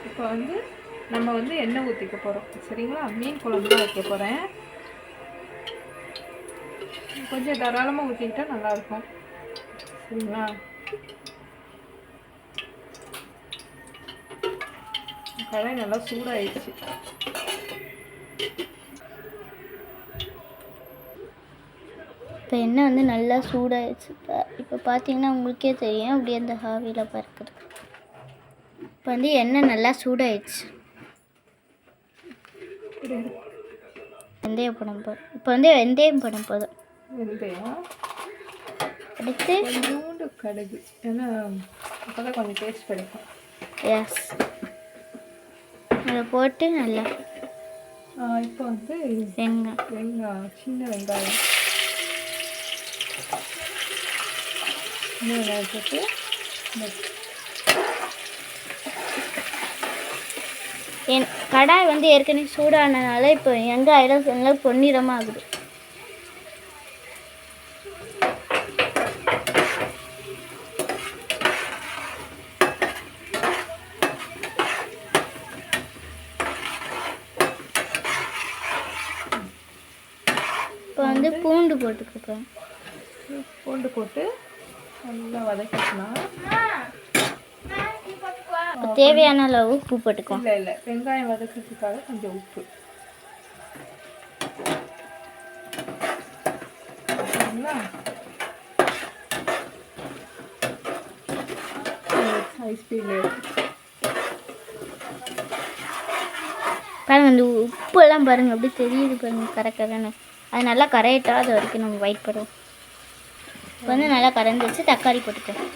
இப்போ வந்து நம்ம வந்து எண்ணெய் ஊற்றிக்க போகிறோம். சரிங்களா? மீன் குழம்பு தான் வைக்க போகிறேன். கொஞ்சம் தாராளமாக ஊற்றிக்கிட்டா நல்லாயிருக்கும். சரிங்களா? கடாய் நல்லா சூடாயிடுச்சு. இப்போ எண்ணெய் வந்து நல்லா சூடாகிடுச்சு. இப்போ பார்த்தீங்கன்னா உங்களுக்கே தெரியும் அப்படியே அந்த ஹாவியில் பறக்குது. இப்போ வந்து எண்ணெய் நல்லா சூடாயிடுச்சு. வெந்தயம் படம் போதும். இப்போ வந்து வெந்தயம் படம் போதும். வெந்தயம் அடுத்து கொஞ்சோண்டு கடுகு, ஏன்னா அப்போ தான் கொஞ்சம் டேஸ்ட் கிடைக்கும். எஸ், அதை போட்டு நல்லா இப்போ வந்து வெங்காயம், சின்ன வெங்காயம் போட்டு என் கடாய் வந்து ஏற்கனவே சூடானதுனால இப்போ வெங்காயம் நல்லா பொன்னிறமாக ஆகுது. இப்போ வந்து பூண்டு போட்டுக்கிறோம். பூண்டு போட்டு நல்லா வதக்கிக்கலாம். தேவையான அளவு உப்பு போட்டுக்கலாம். இல்லை வெங்காயம் வதக்கிறதுக்காக கொஞ்சம் உப்பு. பாருங்க, இந்த உப்பு எல்லாம் பாருங்க அப்படி தெரியுது பாருங்க, கரெக்டான அது நல்லா கரையிட்டா அது வரைக்கும் நம்ம வெயிட் பண்ணுவோம். இப்போ வந்து நல்லா கரைஞ்சிச்சு. தக்காளி போட்டுக்கலாம்.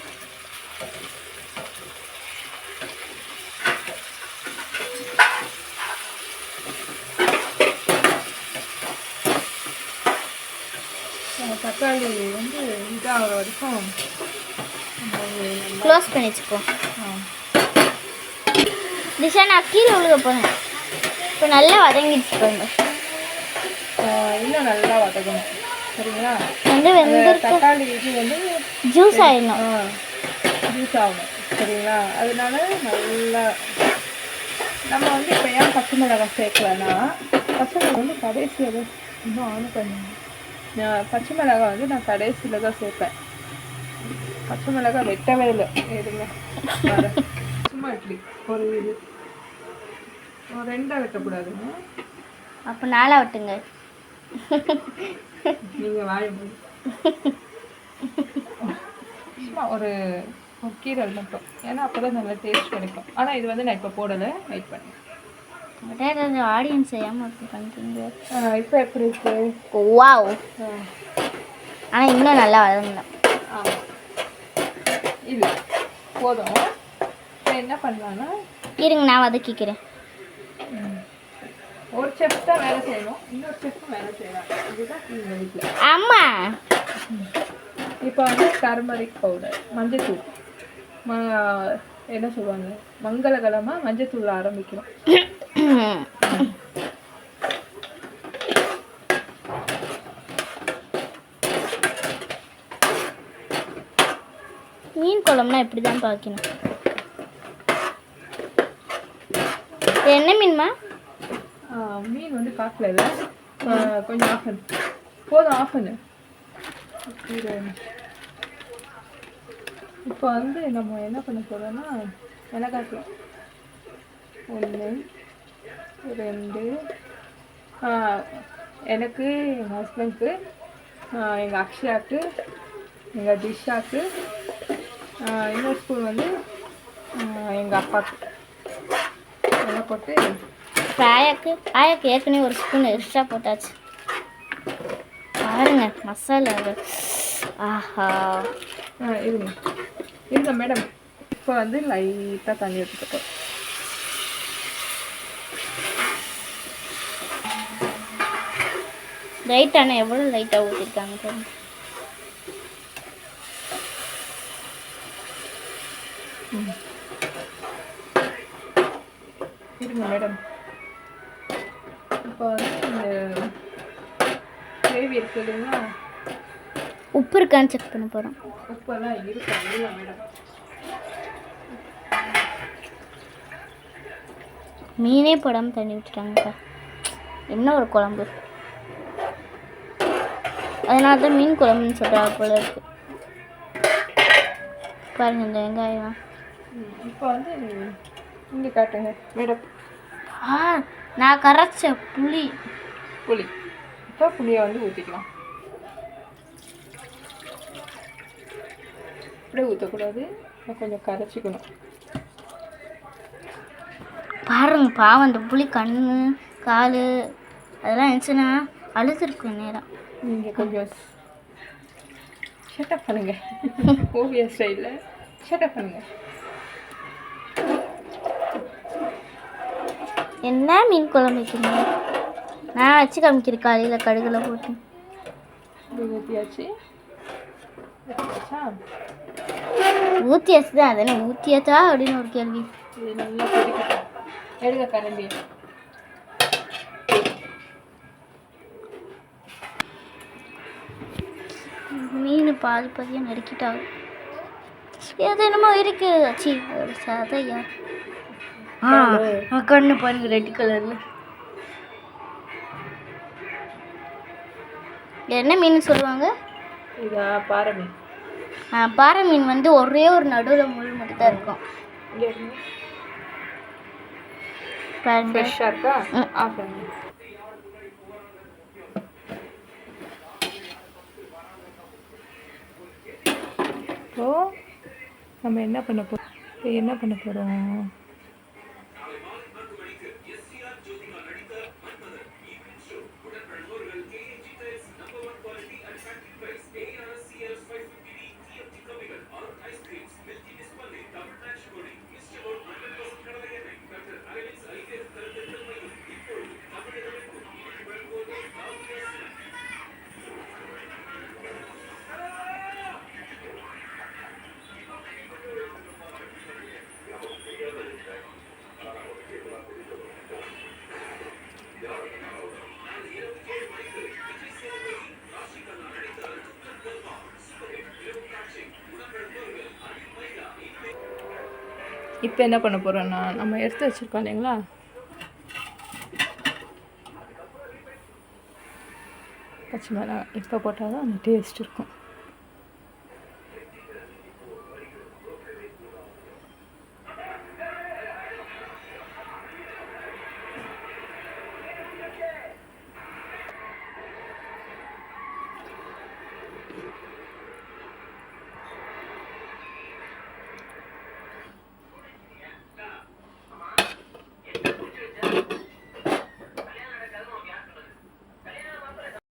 தக்காளி வந்து இதாகிற வரைக்கும் க்ளோஸ் பண்ணி வச்சுப்போம். திஷா நான் கீழே விழுக போகிறேன். இப்போ நல்லா வதங்கிடுச்சு பாருங்க. இன்னும் நல்லா வதக்கணும். சரிங்களா? வந்து தக்காளி இது வந்து ஜூஸ் ஆகிடணும். ஜூஸ் ஆகணும். சரிங்களா? அதனால நல்லா நம்ம வந்து இப்போ ஏன் பச்சை மிளகாய் சேர்க்கலன்னா, பச்சை மிளகாய் வந்து கடைசியில் இன்னும் ஆன் பண்ணுங்க. பச்சை மிளகாய் வந்து நான் கடைசியில் தான் சேர்ப்பேன். பச்சை மிளகாய் வெட்டவே இல்லை. எதுங்க சும்மா இப்படி ஒரு இது ஒரு 2 வெட்டக்கூடாதுங்க. அப்போ 4 வெட்டுங்க. நீங்கள் வாழ சும்மா ஒரு கீரல் மட்டும், ஏன்னா அப்போ தான் நல்லா டேஸ்ட் கிடைக்கும். ஆனால் இது வந்து நான் இப்போ போடலை, வெயிட் பண்ணேன். ஆடியன்ஸ் செய்யாமல் பண்ணுறீங்க. இப்போ எப்படி இருக்கு? வாவ்! ஆனால் இன்னும் நல்லா வளர்ந்தேன். ஆமாம், இது போதும். இப்போ என்ன பண்ணலான்னா, இருங்க நான் வதக்கிக்கிறேன். ஒரு செஃப் தான் வேலை செய்யணும், இன்னொரு செஃப்பும் வேலை செய்யலாம். இதுதான் எங்கள் வீட்டில். ஆமாம். இப்போ வந்து டர்மரிக் பவுடர், மஞ்சத்தூள், என்ன சொல்லுவாங்க, மங்களகரமாக மஞ்சத்தூள் ஆரம்பிக்கணும். மீன் குழம்புனா இப்படி தான் பார்க்கணும். என்ன மீன்மா? மீன் வந்து பார்க்கல, கொஞ்சம் ஆஃப் பண்ணு போதும், ஆஃப் பண்ணு. இப்போ வந்து நம்ம என்ன பண்ண போகிறோம்னா, மிளகாத்தூள் 1 2, எனக்கு, எங்கள் ஹஸ்பண்டுக்கு, எங்கள் அக்ஷயாவுக்கு, எங்கள் திஷாவுக்கு, இன்னொரு ஸ்பூன் வந்து எங்கள் அப்பாவுக்கு எல்லாம் போட்டு. இப்போ ஆயாக்கு ஏற்கனவே ஒரு ஸ்பூன் எக்ஸ்ட்ரா போட்டாச்சு. பாருங்க மசாலா. ஆஹா, இருங்க மேடம். இப்போ வந்து லைட்டாக தண்ணி ஊற்றிக்கிட்டோம். லைட்டான எவ்வளோ லைட்டாக ஊற்றிருக்காங்க பாருங்க. இருங்க மேடம். இப்போ வந்து இந்த கிரேவி இருக்குது இல்லைங்களா, உப்பு இருக்கான்னு செக் பண்ண போகிறோம். உப்பெல்லாம் இருக்கா? இல்லை மேடம். மீனே போடாமல் தண்ணி விட்டுட்டாங்கக்கா. என்ன ஒரு குழம்பு! அதனால தான் மீன் குழம்புன்னு சொல்கிறாங்க போல இருக்கு. பாருங்கள் இந்த வெங்காயம். இப்போ வந்து இங்கே காட்டுங்க மேடம். நான் கரைச்ச புளி. இப்போ புளியை வந்து ஊற்றிக்கலாம். அப்படியே ஊற்றக்கூடாது, கொஞ்சம் கரைச்சிக்கணும். பாருங்க பாவம், அந்த புளி கண்ணு கால் அதெல்லாம் இருந்துச்சுன்னா அழுதுருக்கும் நேரம். நீங்கள் கொஞ்சம் ஷட்டப் பண்ணுங்க. ஓவியா ஸ்டைலில் ஷட்டப் பண்ணுங்க. என்ன மீன் குழம்பு வைக்கணும்? நான் வச்சு காமிக்கிறேன் காலையில் கடுகில் போட்டு. ஊற்றியாச்சு. ஊற்றியாச்சு தான். அதென்ன ஊற்றியாச்சா அப்படின்னு ஒரு கேள்வி. இது நல்லா கொதிக்கட்டும். எடுங்க கரண்டியை. மீன் பாதியாக நறுக்கிட்டாங்க. அது என்னமோ இருக்கு. சி ஒரு சதையா. கண்ணு பாருங்க ரெட் கலர்ல. என்ன மீன் சொல்லுவாங்க? இதா பாறை மீன். பாறை மீன் வந்து ஒரே ஒரு நடுவில் முள் மட்டும் தான் இருக்கும். ஃப்ரெஷ்ஷாக இருக்கா? ஆஃப் பண்ணுங்க. இப்போ நம்ம என்ன பண்ண போகிறோம்? இப்போ என்ன பண்ண போகிறோன்னா, நம்ம எடுத்து வச்சுருக்கோம் இல்லைங்களா, பச்சை மிளகாய் இப்போ போட்டால் தான் அந்த டேஸ்ட் இருக்கும்.